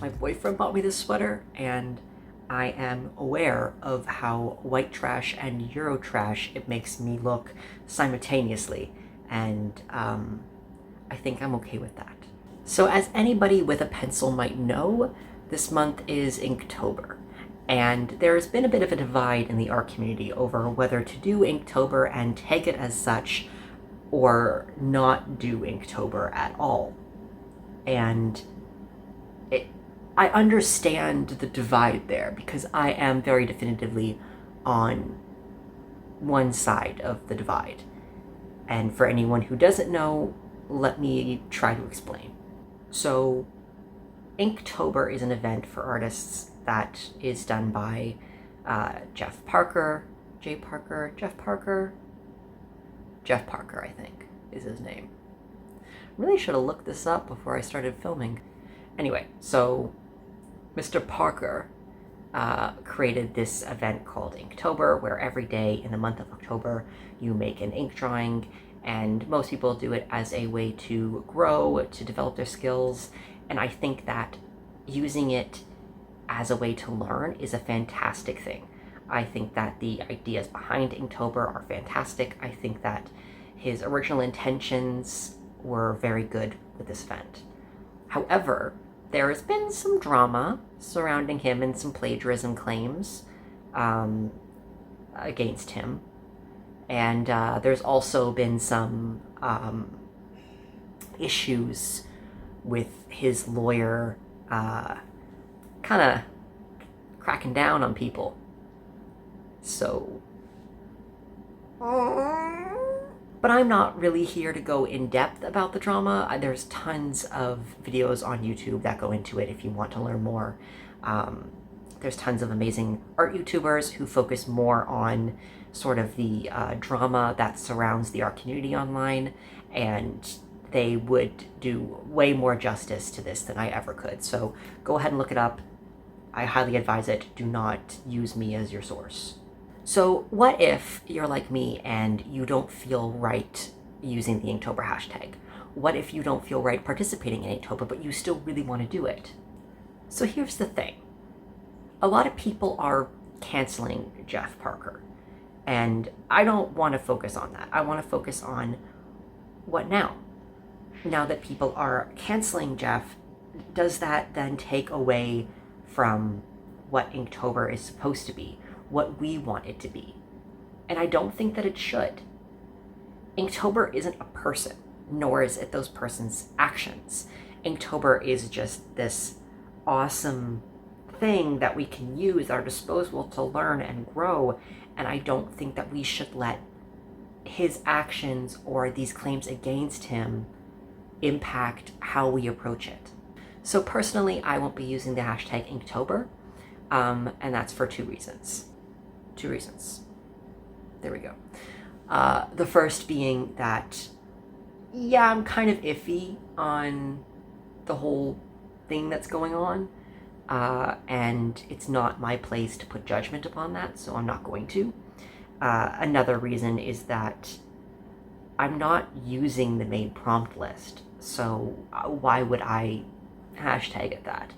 My boyfriend bought me this sweater, and I am aware of how white trash and Euro trash it makes me look simultaneously, and I think I'm okay with that. So as anybody with a pencil might know, this month is Inktober, and there's been a bit of a divide in the art community over whether to do Inktober and take it as such, or not do Inktober at all. And I understand the divide there, because I am very definitively on one side of the divide. And for anyone who doesn't know, let me try to explain. So, Inktober is an event for artists that is done by Jeff Parker, Jeff Parker, I think, is his name. Really should have looked this up before I started filming. Anyway, so Mr. Parker created this event called Inktober, where every day in the month of October you make an ink drawing, and most people do it as a way to grow, to develop their skills, and I think that using it as a way to learn is a fantastic thing. I think that the ideas behind Inktober are fantastic. I think that his original intentions were very good with this event. However, there has been some drama surrounding him and some plagiarism claims against him. And there's also been some issues with his lawyer kind of cracking down on people. So... But I'm not really here to go in depth about the drama. There's tons of videos on YouTube that go into it if you want to learn more. There's tons of amazing art YouTubers who focus more on sort of the drama that surrounds the art community online, and they would do way more justice to this than I ever could. So go ahead and look it up. I highly advise it. Do not use me as your source. So what if you're like me and you don't feel right using the Inktober hashtag? What if you don't feel right participating in Inktober, but you still really want to do it? So here's the thing. A lot of people are canceling Jeff Parker, and I don't want to focus on that. I want to focus on what now? Now that people are canceling Jeff, does that then take away from what Inktober is supposed to be? What we want it to be? And I don't think that it should. Inktober isn't a person, nor is it those person's actions. Inktober is just this awesome thing that we can use at our disposal to learn and grow, and I don't think that we should let his actions or these claims against him impact how we approach it. So personally, I won't be using the hashtag Inktober, and that's for two reasons. There we go. The first being that, yeah, I'm kind of iffy on the whole thing that's going on, and it's not my place to put judgment upon that, so I'm not going to. Another reason is that I'm not using the main prompt list, so why would I hashtag it that?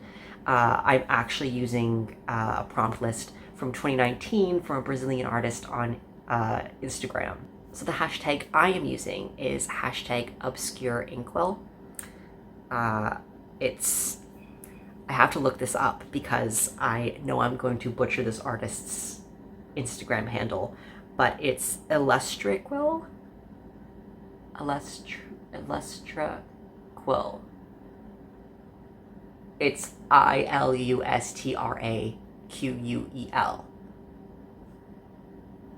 I'm actually using a prompt list from 2019 from a Brazilian artist on Instagram. So the hashtag I am using is hashtag obscure inkwell. I have to look this up because I know I'm going to butcher this artist's Instagram handle, but it's Illustraquill. Illustraquill. It's ILUSTRAQUEL.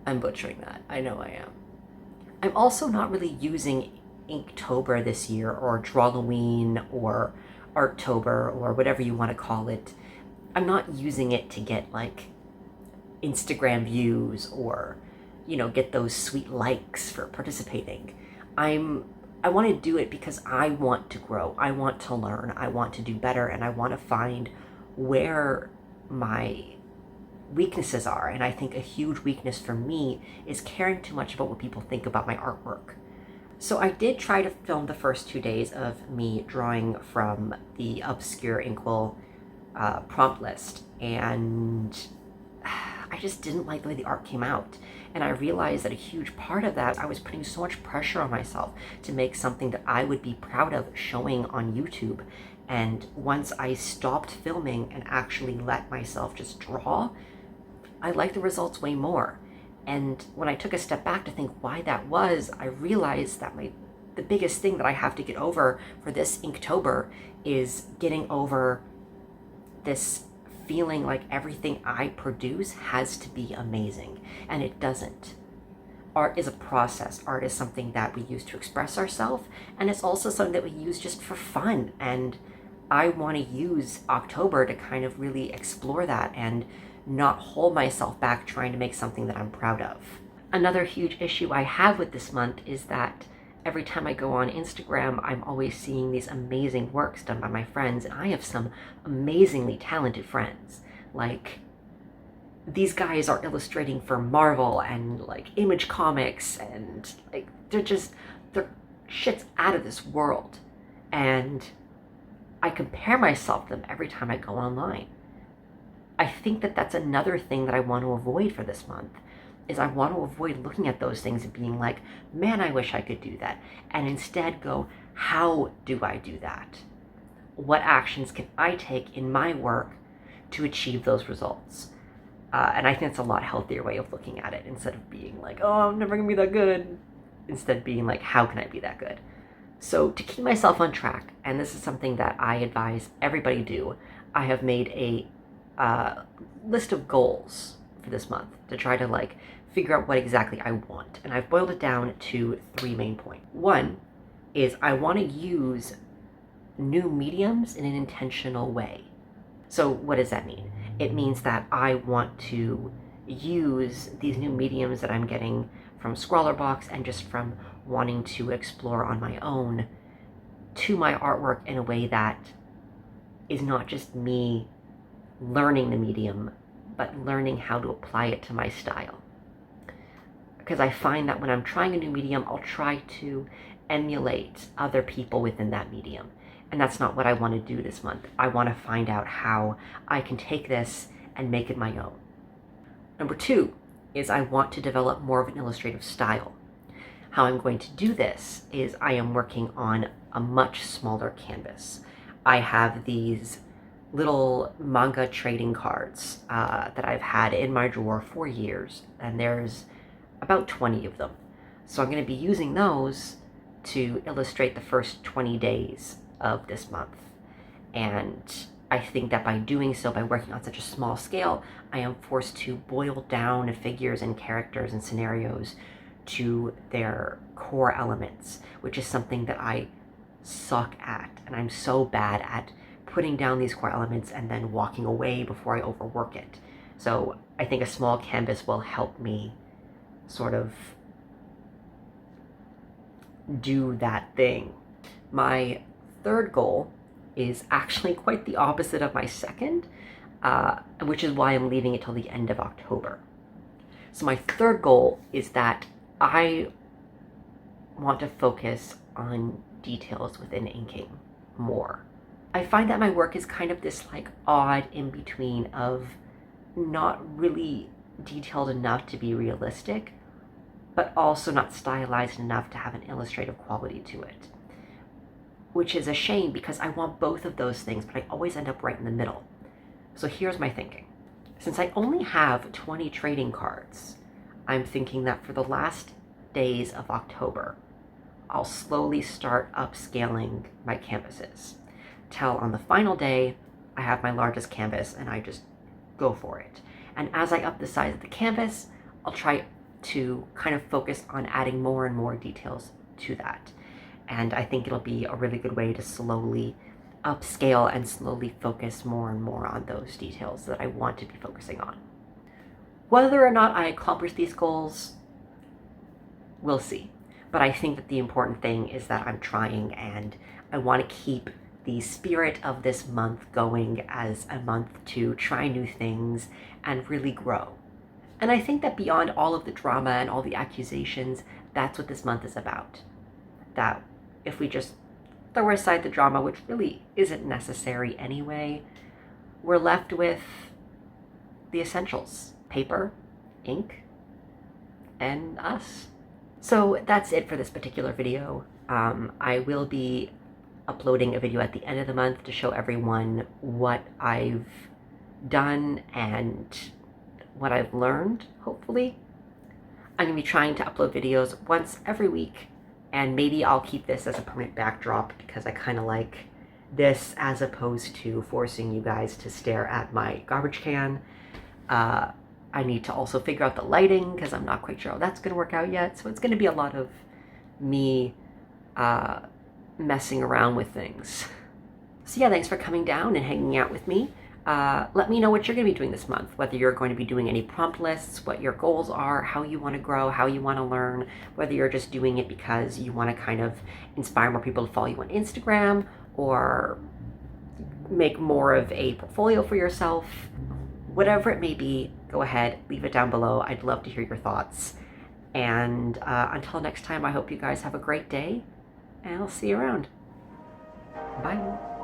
I'm butchering that. I know I am. I'm also not really using Inktober this year, or Drawloween, or Arttober, or whatever you want to call it. I'm not using it to get, like, Instagram views or, get those sweet likes for participating. I want to do it because I want to grow. I want to learn. I want to do better, and I want to find where my weaknesses are. And I think a huge weakness for me is caring too much about what people think about my artwork. So I did try to film the first 2 days of me drawing from the obscure Inkwell prompt list, and I just didn't like the way the art came out. And I realized that a huge part of that, I was putting so much pressure on myself to make something that I would be proud of showing on YouTube. And once I stopped filming and actually let myself just draw, I liked the results way more. And when I took a step back to think why that was, I realized that the biggest thing that I have to get over for this Inktober is getting over this feeling like everything I produce has to be amazing, and it doesn't. Art is a process. Art is something that we use to express ourselves, and it's also something that we use just for fun. And I want to use October to kind of really explore that and not hold myself back trying to make something that I'm proud of. Another huge issue I have with this month is that every time I go on Instagram, I'm always seeing these amazing works done by my friends, and I have some amazingly talented friends. Like, these guys are illustrating for Marvel and like Image Comics, and like they're shit's out of this world. And I compare myself to them every time I go online. I think that that's another thing that I want to avoid for this month, is I want to avoid looking at those things and being like, man, I wish I could do that. And instead go, how do I do that? What actions can I take in my work to achieve those results? And I think it's a lot healthier way of looking at it, instead of being like, oh, I'm never gonna be that good. Instead being like, how can I be that good? So to keep myself on track, and this is something that I advise everybody do, I have made a list of goals for this month to try to like figure out what exactly I want. And I've boiled it down to 3 main points. One is I want to use new mediums in an intentional way. So what does that mean? It means that I want to use these new mediums that I'm getting from Scrawlrbox and just from wanting to explore on my own to my artwork in a way that is not just me learning the medium, but learning how to apply it to my style. Because I find that when I'm trying a new medium, I'll try to emulate other people within that medium. And that's not what I want to do this month. I want to find out how I can take this and make it my own. Number 2 is I want to develop more of an illustrative style. How I'm going to do this is I am working on a much smaller canvas. I have these little manga trading cards that I've had in my drawer for years, and there's about 20 of them. So I'm going to be using those to illustrate the first 20 days of this month. And I think that by doing so, by working on such a small scale, I am forced to boil down figures and characters and scenarios to their core elements, which is something that I suck at. And I'm so bad at putting down these core elements and then walking away before I overwork it. So I think a small canvas will help me sort of do that thing. My third goal is actually quite the opposite of my second, which is why I'm leaving it till the end of October. So my third goal is that I want to focus on details within inking more. I find that my work is kind of this like odd in between of not really detailed enough to be realistic, but also not stylized enough to have an illustrative quality to it. Which is a shame, because I want both of those things, but I always end up right in the middle. So here's my thinking. Since I only have 20 trading cards, I'm thinking that for the last days of October, I'll slowly start upscaling my canvases, till on the final day, I have my largest canvas and I just go for it. And as I up the size of the canvas, I'll try to kind of focus on adding more and more details to that. And I think it'll be a really good way to slowly upscale and slowly focus more and more on those details that I want to be focusing on. Whether or not I accomplish these goals, we'll see. But I think that the important thing is that I'm trying, and I want to keep the spirit of this month going as a month to try new things and really grow. And I think that beyond all of the drama and all the accusations, that's what this month is about. That if we just throw aside the drama, which really isn't necessary anyway, we're left with the essentials: paper, ink, and us. So that's it for this particular video. I will be uploading a video at the end of the month to show everyone what I've done and what I've learned, hopefully. I'm going to be trying to upload videos once every week, and maybe I'll keep this as a permanent backdrop because I kind of like this as opposed to forcing you guys to stare at my garbage can. I need to also figure out the lighting because I'm not quite sure how that's going to work out yet. So it's going to be a lot of me messing around with things. So yeah, thanks for coming down and hanging out with me. Let me know what you're going to be doing this month, whether you're going to be doing any prompt lists, what your goals are, how you want to grow, how you want to learn, whether you're just doing it because you want to kind of inspire more people to follow you on Instagram or make more of a portfolio for yourself. Whatever it may be, go ahead, leave it down below. I'd love to hear your thoughts. And until next time, I hope you guys have a great day, and I'll see you around. Bye.